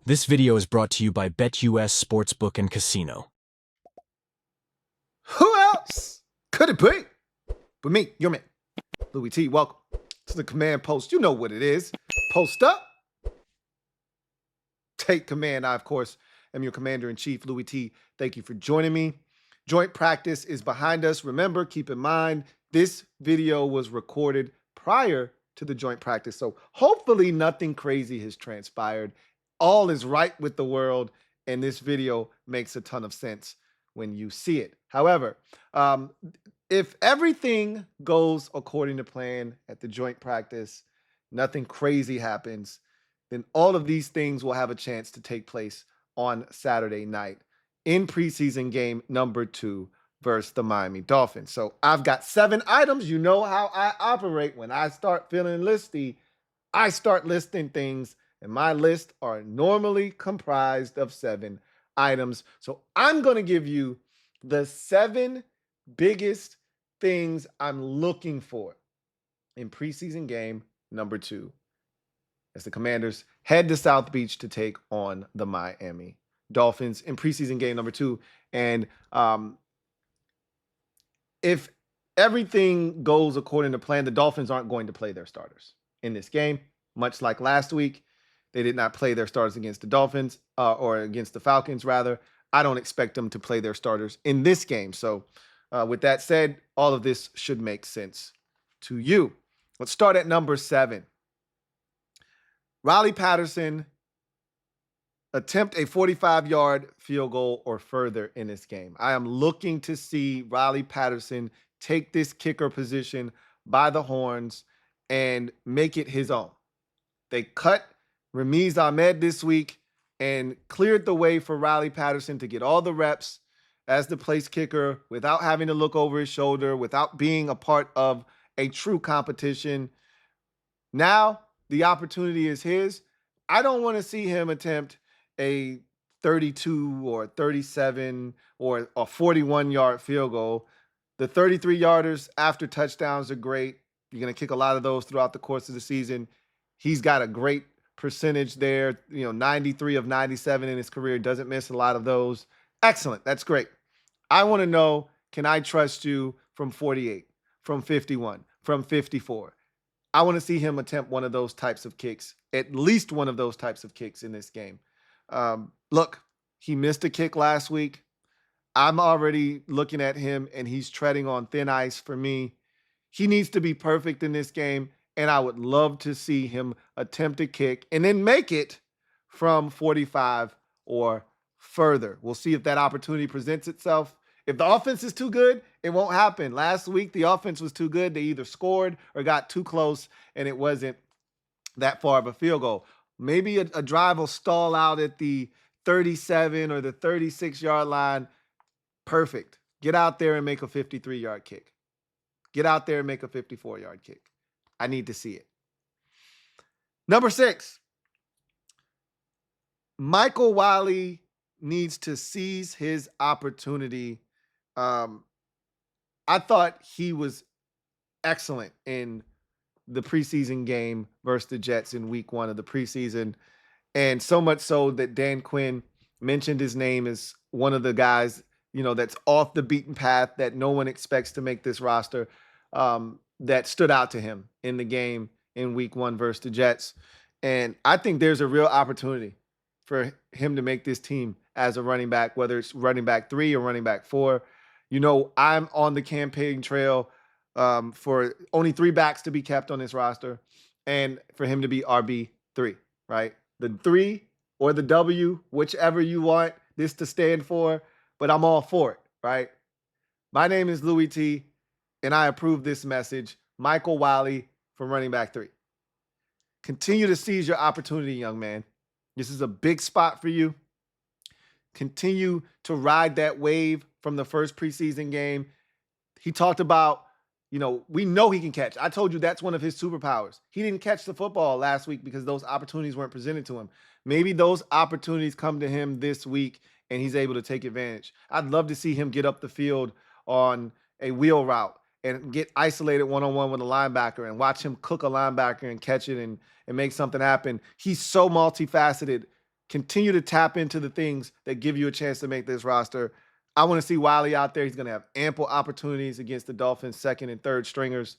This video is brought to you by BetUS Sportsbook and Casino. Who else could it be but me, your man, Louie T? Welcome to the command post. You know what it is. Post up. Take command. I, of course, am your commander-in-chief, Louie T. Thank you for joining me. Joint practice is behind us. Remember, keep in mind, this video was recorded prior to the joint practice, so hopefully nothing crazy has transpired. All is right with the world, and this video makes a ton of sense when you see it. However, if everything goes according to plan at the joint practice, nothing crazy happens, then all of these things will have a chance to take place on Saturday night in preseason game number 2 versus the Miami Dolphins. So I've got 7 items. You know how I operate. When I start feeling listy, I start listing things, and my lists are normally comprised of 7 items. So I'm going to give you the 7 biggest things I'm looking for in preseason game number 2 as the Commanders head to South Beach to take on the Miami Dolphins in preseason game number 2. And if everything goes according to plan, the Dolphins aren't going to play their starters in this game. Much like last week, they did not play their starters against the Dolphins or against the Falcons, rather. I don't expect them to play their starters in this game. So with that said, all of this should make sense to you. Let's start at number 7. Riley Patterson attempt a 45-yard field goal or further in this game. I am looking to see Riley Patterson take this kicker position by the horns and make it his own. They cut Ramiz Ahmed this week and cleared the way for Riley Patterson to get all the reps as the place kicker without having to look over his shoulder, without being a part of a true competition. Now, the opportunity is his. I don't want to see him attempt a 32 or 37 or a 41-yard field goal. The 33-yarders after touchdowns are great. You're going to kick a lot of those throughout the course of the season. He's got a great percentage there, 93 of 97 in his career, doesn't miss a lot of those. Excellent. That's great. I want to know, can I trust you from 48, from 51, from 54? I want to see him attempt one of those types of kicks, at least one of those types of kicks in this game. Look, he missed a kick last week. I'm already looking at him, and he's treading on thin ice for me. He needs to be perfect in this game, and I would love to see him attempt a kick and then make it from 45 or further. We'll see if that opportunity presents itself. If the offense is too good, it won't happen. Last week, the offense was too good. They either scored or got too close, and it wasn't that far of a field goal. Maybe a drive will stall out at the 37 or the 36-yard line. Perfect. Get out there and make a 53-yard kick. Get out there and make a 54-yard kick. I need to see it. Number 6. Michael Wiley needs to seize his opportunity. I thought he was excellent in the preseason game versus the Jets in week 1 of the preseason. And so much so that Dan Quinn mentioned his name as one of the guys, that's off the beaten path that no one expects to make this roster, that stood out to him in the game in week 1 versus the Jets. And I think there's a real opportunity for him to make this team as a running back, whether it's running back 3 or running back 4. I'm on the campaign trail for only 3 backs to be kept on this roster and for him to be RB3, right? The 3 or the W, whichever you want this to stand for, but I'm all for it, right? My name is Louie T, and I approve this message. Michael Wiley from running back 3. Continue to seize your opportunity, young man. This is a big spot for you. Continue to ride that wave from the first preseason game. He talked about, we know he can catch. I told you that's one of his superpowers. He didn't catch the football last week because those opportunities weren't presented to him. Maybe those opportunities come to him this week and he's able to take advantage. I'd love to see him get up the field on a wheel route and get isolated one-on-one with a linebacker and watch him cook a linebacker and catch it and make something happen. He's so multifaceted. Continue to tap into the things that give you a chance to make this roster. I want to see Wiley out there. He's going to have ample opportunities against the Dolphins' second and third stringers.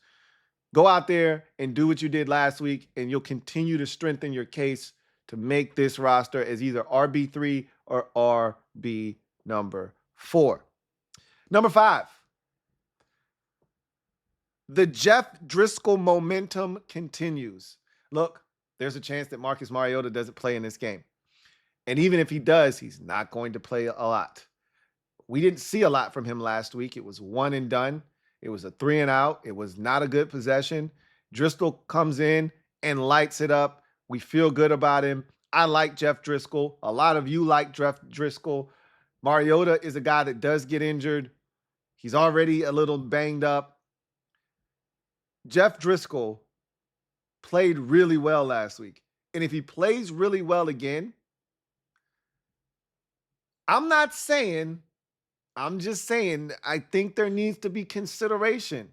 Go out there and do what you did last week, and you'll continue to strengthen your case to make this roster as either RB3 or RB number 4. Number 5. The Jeff Driscoll momentum continues. Look, there's a chance that Marcus Mariota doesn't play in this game. And even if he does, he's not going to play a lot. We didn't see a lot from him last week. It was one and done. It was a 3 and out. It was not a good possession. Driscoll comes in and lights it up. We feel good about him. I like Jeff Driscoll. A lot of you like Jeff Driscoll. Mariota is a guy that does get injured. He's already a little banged up. Jeff Driscoll played really well last week. And if he plays really well again, I'm just saying, I think there needs to be consideration.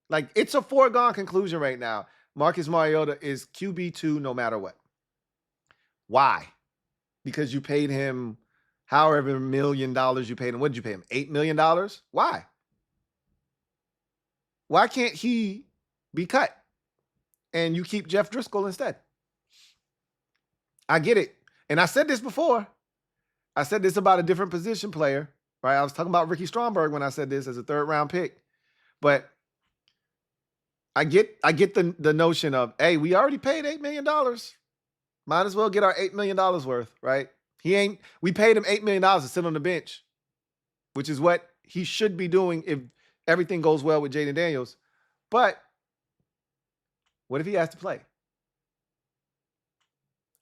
Like, it's a foregone conclusion right now. Marcus Mariota is QB2 no matter what. Why? Because you paid him however $1 million you paid him. What did you pay him? $8 million? Why? Why can't he be cut and you keep Jeff Driscoll instead? I get it. And I said this before. I said this about a different position player, right? I was talking about Ricky Stromberg when I said this as a 3rd round pick. But I get the notion of, hey, we already paid $8 million. Might as well get our $8 million worth, right? We paid him $8 million to sit on the bench, which is what he should be doing if everything goes well with Jaden Daniels. But what if he has to play?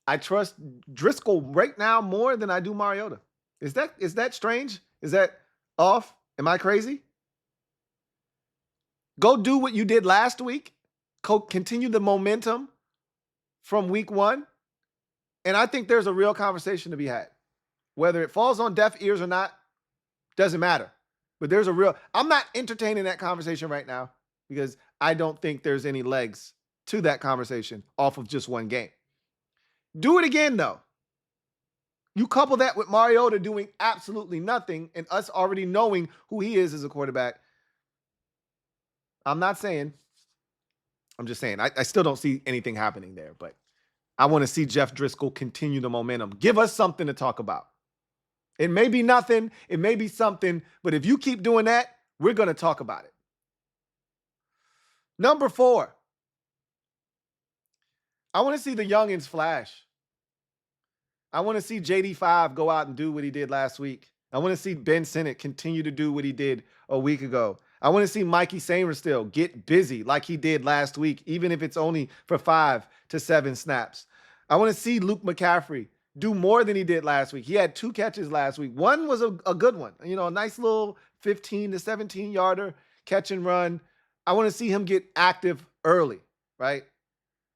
I trust Driscoll right now more than I do Mariota. Is that strange? Is that off? Am I crazy? Go do what you did last week. Continue the momentum from week 1. And I think there's a real conversation to be had. Whether it falls on deaf ears or not, doesn't matter. But I'm not entertaining that conversation right now because I don't think there's any legs to that conversation off of just one game. Do it again, though. You couple that with Mariota doing absolutely nothing and us already knowing who he is as a quarterback. I'm just saying I still don't see anything happening there, but I want to see Jeff Driscoll continue the momentum. Give us something to talk about. It may be nothing. It may be something, but if you keep doing that, we're going to talk about it. Number 4. I want to see the youngins flash. I want to see JD5 go out and do what he did last week. I want to see Ben Sinnott continue to do what he did a week ago. I want to see Mikey Sainristil get busy like he did last week, even if it's only for 5 to 7 snaps. I want to see Luke McCaffrey do more than he did last week. He had 2 catches last week. One was a good one, a nice little 15 to 17 yarder catch and run. I want to see him get active early, right?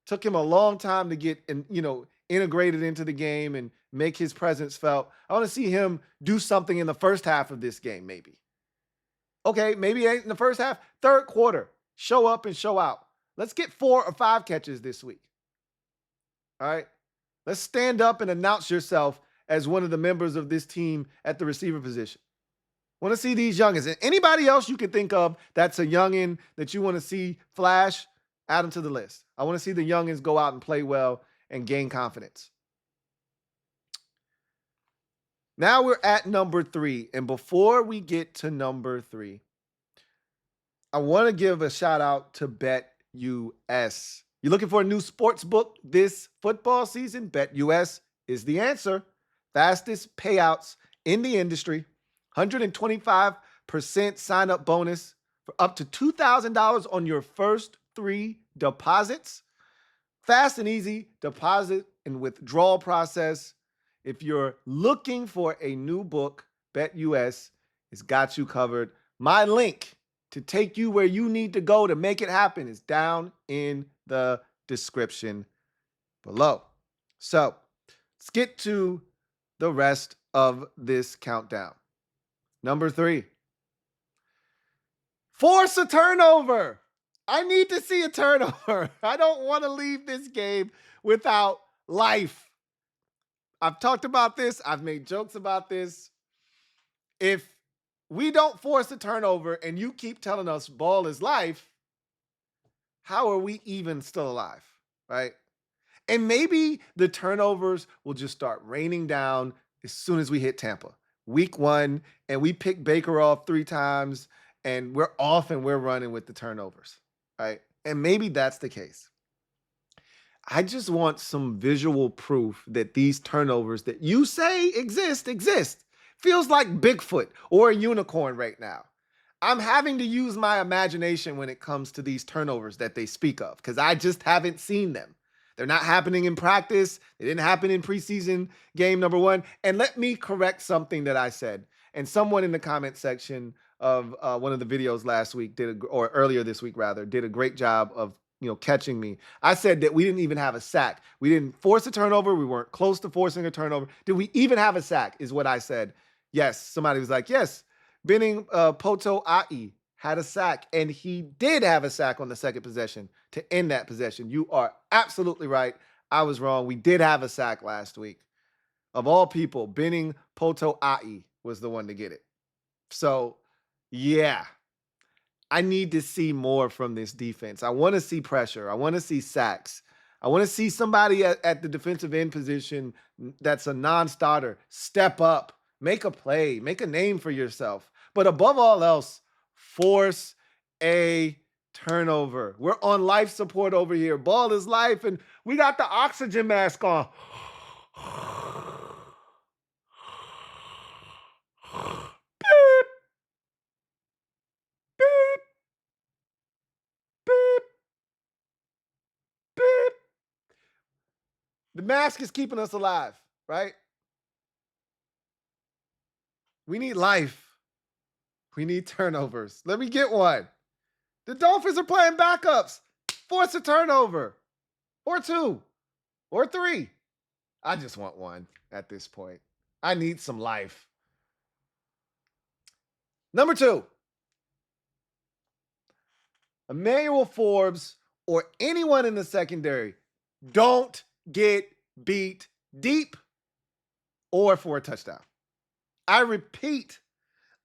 Took him a long time to get integrated into the game and make his presence felt. I want to see him do something in the first half of this game, maybe. Okay, maybe ain't in the first half. 3rd quarter, show up and show out. Let's get 4 or 5 catches this week. All right? Let's stand up and announce yourself as one of the members of this team at the receiver position. Want to see these youngins. And anybody else you can think of that's a youngin that you want to see flash, add them to the list. I want to see the youngins go out and play well and gain confidence. Now we're at number 3. And before we get to number 3, I want to give a shout out to BetUS. You're looking for a new sports book this football season? BetUS is the answer. Fastest payouts in the industry. 125% sign-up bonus for up to $2,000 on your first 3 deposits. Fast and easy deposit and withdrawal process. If you're looking for a new book, BetUS has got you covered. My link to take you where you need to go to make it happen is down in the description below. So let's get to the rest of this countdown. Number 3. Force a turnover. I need to see a turnover. I don't want to leave this game without life. I've talked about this. I've made jokes about this. If we don't force a turnover and you keep telling us ball is life, how are we even still alive? Right? And maybe the turnovers will just start raining down as soon as we hit Tampa. Week 1, and we pick Baker off 3 times, and we're off and we're running with the turnovers. Right? And maybe that's the case. I just want some visual proof that these turnovers that you say exist. Feels like Bigfoot or a unicorn right now. I'm having to use my imagination when it comes to these turnovers that they speak of because I just haven't seen them. They're not happening in practice. They didn't happen in preseason game number 1. And let me correct something that I said. And someone in the comment section of one of the videos last week or earlier this week rather, did a great job of catching me. I said that we didn't even have a sack. We didn't force a turnover. We weren't close to forcing a turnover. Did we even have a sack is what I said. Yes. Somebody was like, yes, Benning Poto Ai had a sack, and he did have a sack on the second possession to end that possession. You are absolutely right. I was wrong. We did have a sack last week. Of all people, Benning Poto Ai was the one to get it. So, yeah. I need to see more from this defense. I want to see pressure. I want to see sacks. I want to see somebody at the defensive end position that's a non-starter step up, make a play, make a name for yourself. But above all else, force a turnover. We're on life support over here. Ball is life, and we got the oxygen mask on. Beep, beep, beep, beep. The mask is keeping us alive, right? We need life. We need turnovers. Let me get one. The Dolphins are playing backups. Force a turnover. Or 2. Or 3. I just want one at this point. I need some life. Number 2. Emmanuel Forbes or anyone in the secondary, don't get beat deep or for a touchdown. I repeat,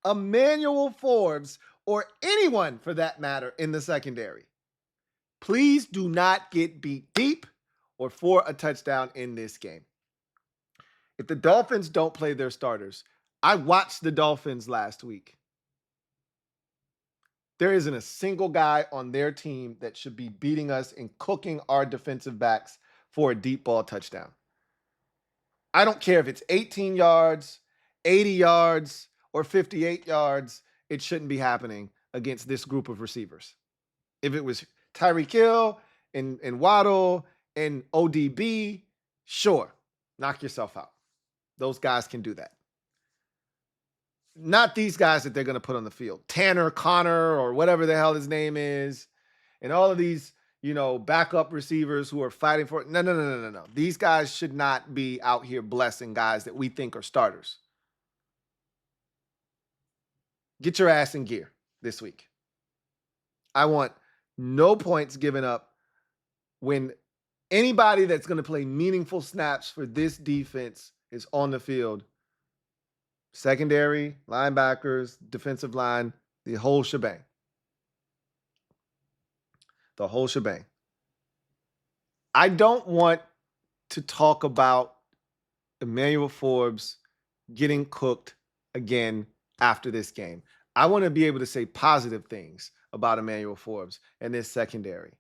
Emmanuel Forbes or anyone for that matter in the secondary, please do not get beat deep or for a touchdown in this game. If the Dolphins don't play their starters, I watched the Dolphins last week. There isn't a single guy on their team that should be beating us and cooking our defensive backs for a deep ball touchdown. I don't care if it's 18 yards, 80 yards, or 58 yards. It shouldn't be happening against this group of receivers. If it was Tyreek Hill and Waddle and ODB, sure, knock yourself out. Those guys can do that. Not these guys that they're going to put on the field. Tanner, Connor, or whatever the hell his name is. And all of these, backup receivers who are fighting for it. No. These guys should not be out here blessing guys that we think are starters. Get your ass in gear this week. I want no points given up when anybody that's going to play meaningful snaps for this defense is on the field. Secondary, linebackers, defensive line, the whole shebang. The whole shebang. I don't want to talk about Emmanuel Forbes getting cooked again after this game. I want to be able to say positive things about Emmanuel Forbes and this secondary.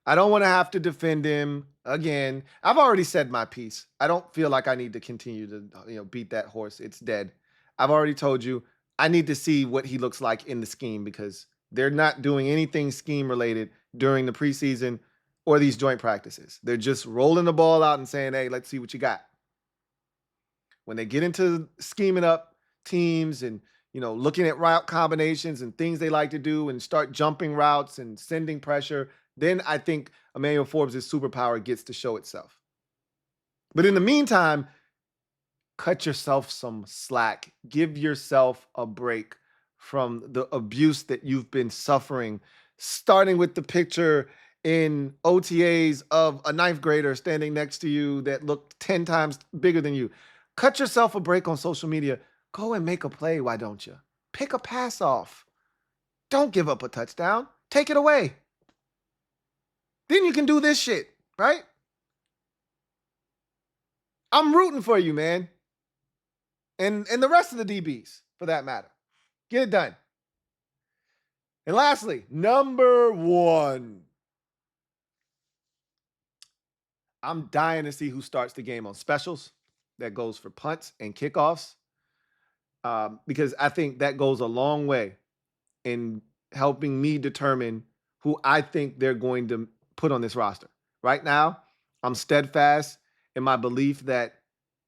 I don't want to have to defend him again. I've already said my piece. I don't feel like I need to continue to beat that horse. It's dead. I've already told you I need to see what he looks like in the scheme because they're not doing anything scheme related during the preseason or these joint practices. They're just rolling the ball out and saying, hey, let's see what you got. When they get into scheming up teams and looking at route combinations and things they like to do and start jumping routes and sending pressure, then I think Emmanuel Forbes' superpower gets to show itself. But in the meantime, cut yourself some slack. Give yourself a break from the abuse that you've been suffering, starting with the picture in OTAs of a ninth grader standing next to you that looked 10 times bigger than you. Cut yourself a break on social media. Go and make a play, why don't you? Pick a pass off. Don't give up a touchdown. Take it away. Then you can do this shit, right? I'm rooting for you, man. And the rest of the DBs, for that matter. Get it done. And lastly, number 1. I'm dying to see who starts the game on specials. That goes for punts and kickoffs. Because I think that goes a long way in helping me determine who I think they're going to put on this roster. Right now, I'm steadfast in my belief that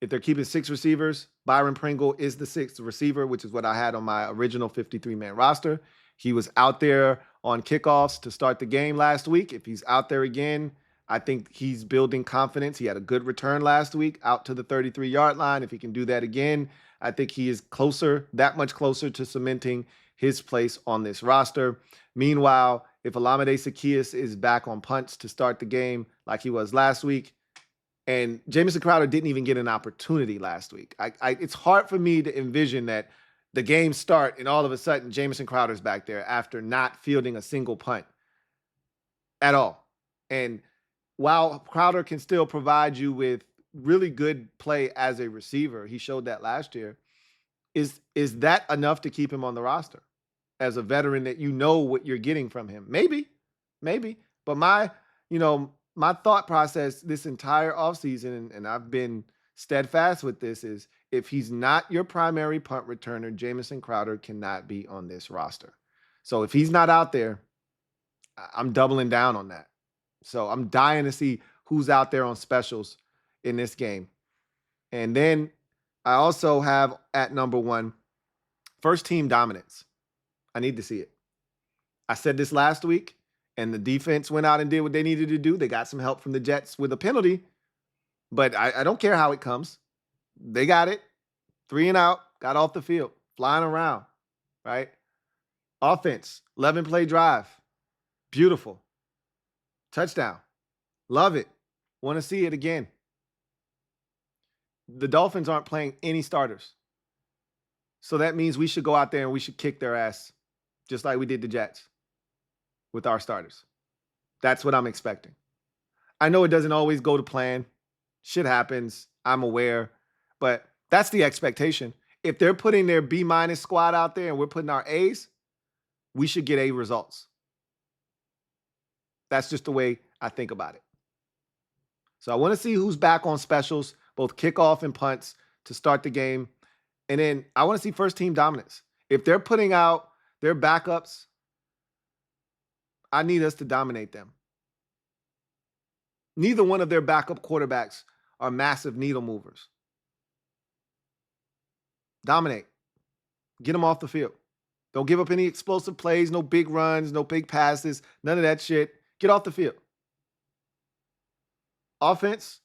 if they're keeping 6 receivers, Byron Pringle is the 6th receiver, which is what I had on my original 53-man roster. He was out there on kickoffs to start the game last week. If he's out there again, I think he's building confidence. He had a good return last week out to the 33-yard line. If he can do that again, I think he is closer, that much closer to cementing his place on this roster. Meanwhile, if Olamide Zaccheaus is back on punts to start the game like he was last week, and Jamison Crowder didn't even get an opportunity last week. It's hard for me to envision that the game start and all of a sudden Jamison Crowder's back there after not fielding a single punt at all. And while Crowder can still provide you with really good play as a receiver, he showed that last year, is that enough to keep him on the roster as a veteran that you know what you're getting from him? Maybe. But my thought process this entire offseason, and I've been steadfast with this, is if he's not your primary punt returner, Jamison Crowder cannot be on this roster. So if he's not out there, I'm doubling down on that. So I'm dying to see who's out there on specials in this game. And then I also have at number 1, first team dominance. I need to see it. I said this last week, and the defense went out and did what they needed to do. They got some help from the Jets with a penalty, but I don't care how it comes. They got it. 3 and out, got off the field, flying around, right? Offense, 11-play drive. Beautiful. Touchdown. Love it. Want to see it again. The Dolphins aren't playing any starters. So that means we should go out there and we should kick their ass, just like we did the Jets with our starters. That's what I'm expecting. I know it doesn't always go to plan. Shit happens. I'm aware. But that's the expectation. If they're putting their B- squad out there and we're putting our A's, we should get A results. That's just the way I think about it. So I want to see who's back on specials, both kickoff and punts, to start the game. And then I want to see first team dominance. If they're putting out their backups, I need us to dominate them. Neither one of their backup quarterbacks are massive needle movers. Dominate. Get them off the field. Don't give up any explosive plays, no big runs, no big passes, none of that shit. Get off the field. Offense,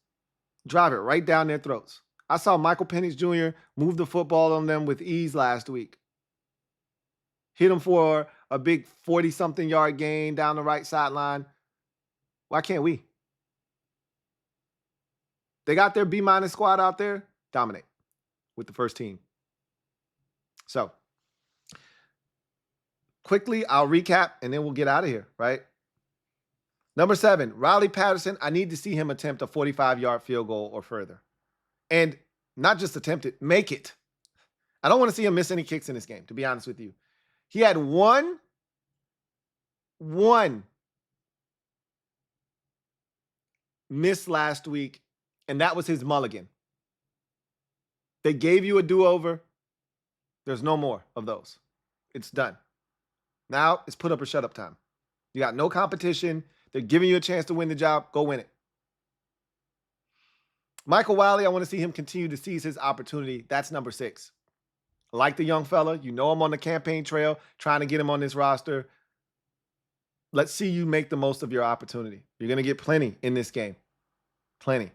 drive it right down their throats. I saw Michael Penix Jr. move the football on them with ease last week. Hit him for a big 40-something yard gain down the right sideline. Why can't we? They got their B- squad out there. Dominate with the first team. So, quickly, I'll recap, and then we'll get out of here, right? Number 7, Riley Patterson. I need to see him attempt a 45-yard field goal or further. And not just attempt it, make it. I don't want to see him miss any kicks in this game, to be honest with you. He had one miss last week, and that was his mulligan. They gave you a do-over. There's no more of those. It's done. Now it's put up or shut up time. You got no competition. They're giving you a chance to win the job. Go win it. Michael Wiley, I want to see him continue to seize his opportunity. That's number 6. I like the young fella. You know him on the campaign trail, trying to get him on this roster. Let's see you make the most of your opportunity. You're going to get plenty in this game. Plenty.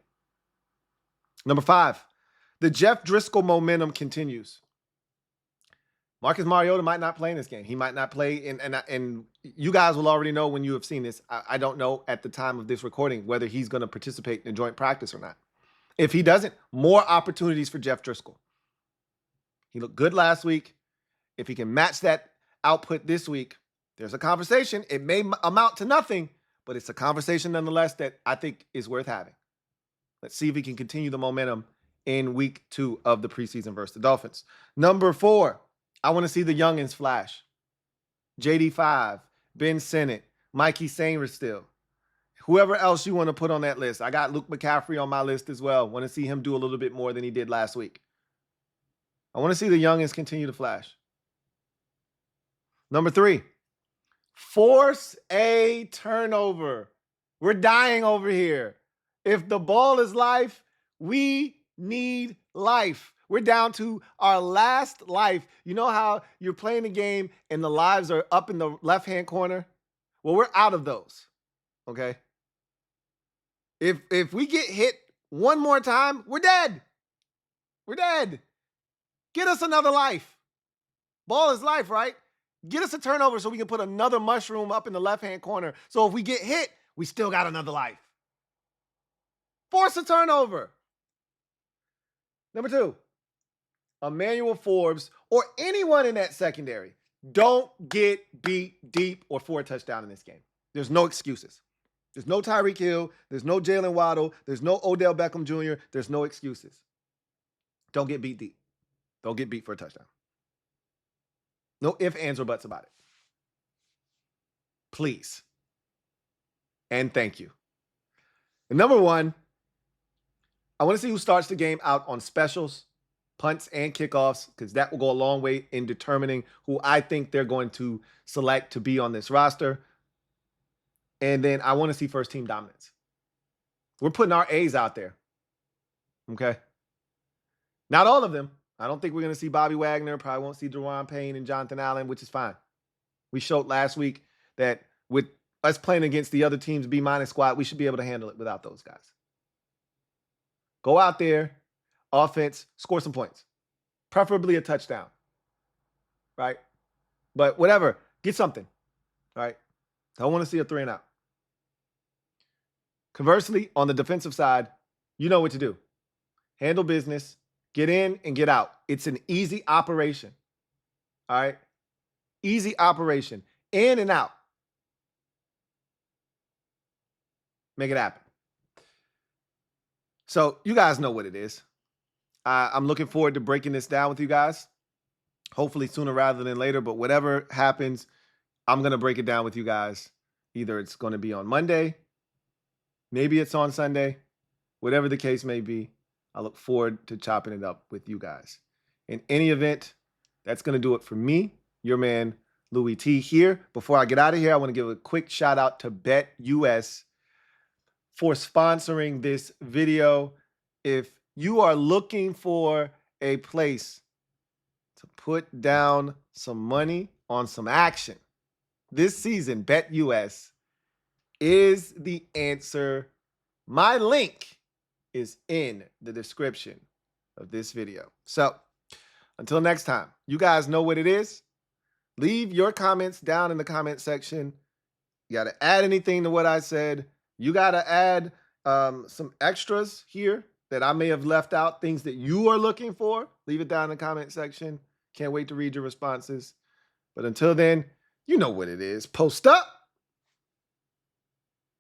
Number 5, the Jeff Driscoll momentum continues. Marcus Mariota might not play in this game. He might not play, and you guys will already know when you have seen this. I don't know at the time of this recording whether he's going to participate in a joint practice or not. If he doesn't, more opportunities for Jeff Driscoll. He looked good last week. If he can match that output this week, there's a conversation. It may amount to nothing, but it's a conversation nonetheless that I think is worth having. Let's see if he can continue the momentum in week 2 of the preseason versus the Dolphins. Number 4, I want to see the youngins flash. JD5, Ben Sinnott, Mikey Sainristil, still. Whoever else you want to put on that list. I got Luke McCaffrey on my list as well. Want to see him do a little bit more than he did last week. I want to see the youngins continue to flash. Number 3, force a turnover. We're dying over here. If the ball is life, we need life. We're down to our last life. You know how you're playing a game and the lives are up in the left-hand corner? Well, we're out of those, okay? If we get hit one more time, we're dead. We're dead. Get us another life. Ball is life, right? Get us a turnover so we can put another mushroom up in the left-hand corner. So if we get hit, we still got another life. Force a turnover. Number 2, Emmanuel Forbes or anyone in that secondary, don't get beat deep or for a touchdown in this game. There's no excuses. There's no Tyreek Hill. There's no Jalen Waddle. There's no Odell Beckham Jr. There's no excuses. Don't get beat deep. Don't get beat for a touchdown. No ifs, ands, or buts about it. Please. And thank you. And number 1, I want to see who starts the game out on specials, punts, and kickoffs, because that will go a long way in determining who I think they're going to select to be on this roster. And then I want to see first team dominance. We're putting our A's out there. Okay? Not all of them. I don't think we're going to see Bobby Wagner. Probably won't see Dewan Payne and Jonathan Allen, which is fine. We showed last week that with us playing against the other team's B- squad, we should be able to handle it without those guys. Go out there, offense, score some points. Preferably a touchdown. Right? But whatever, get something. Right? I want to see a 3 and out. Conversely, on the defensive side, you know what to do. Handle business, get in and get out. It's an easy operation. All right? Easy operation. In and out. Make it happen. So you guys know what it is. I'm looking forward to breaking this down with you guys. Hopefully sooner rather than later. But whatever happens, I'm going to break it down with you guys. Either it's going to be on Monday. Maybe it's on Sunday. Whatever the case may be, I look forward to chopping it up with you guys. In any event, that's going to do it for me, your man, Louie T here. Before I get out of here, I want to give a quick shout out to BetUS for sponsoring this video. If you are looking for a place to put down some money on some action this season, BetUS is the answer. My link is in the description of this video. So until next time, you guys know what it is. Leave your comments down in the comment section. You got to add anything to what I said. You got to add some extras here that I may have left out, things that you are looking for. Leave it down in the comment section. Can't wait to read your responses. But until then, you know what it is. Post up.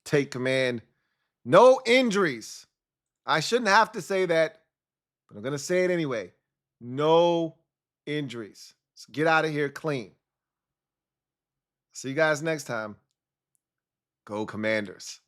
Take command. No injuries. I shouldn't have to say that, but I'm going to say it anyway. No injuries. So get out of here clean. See you guys next time. Go Commanders.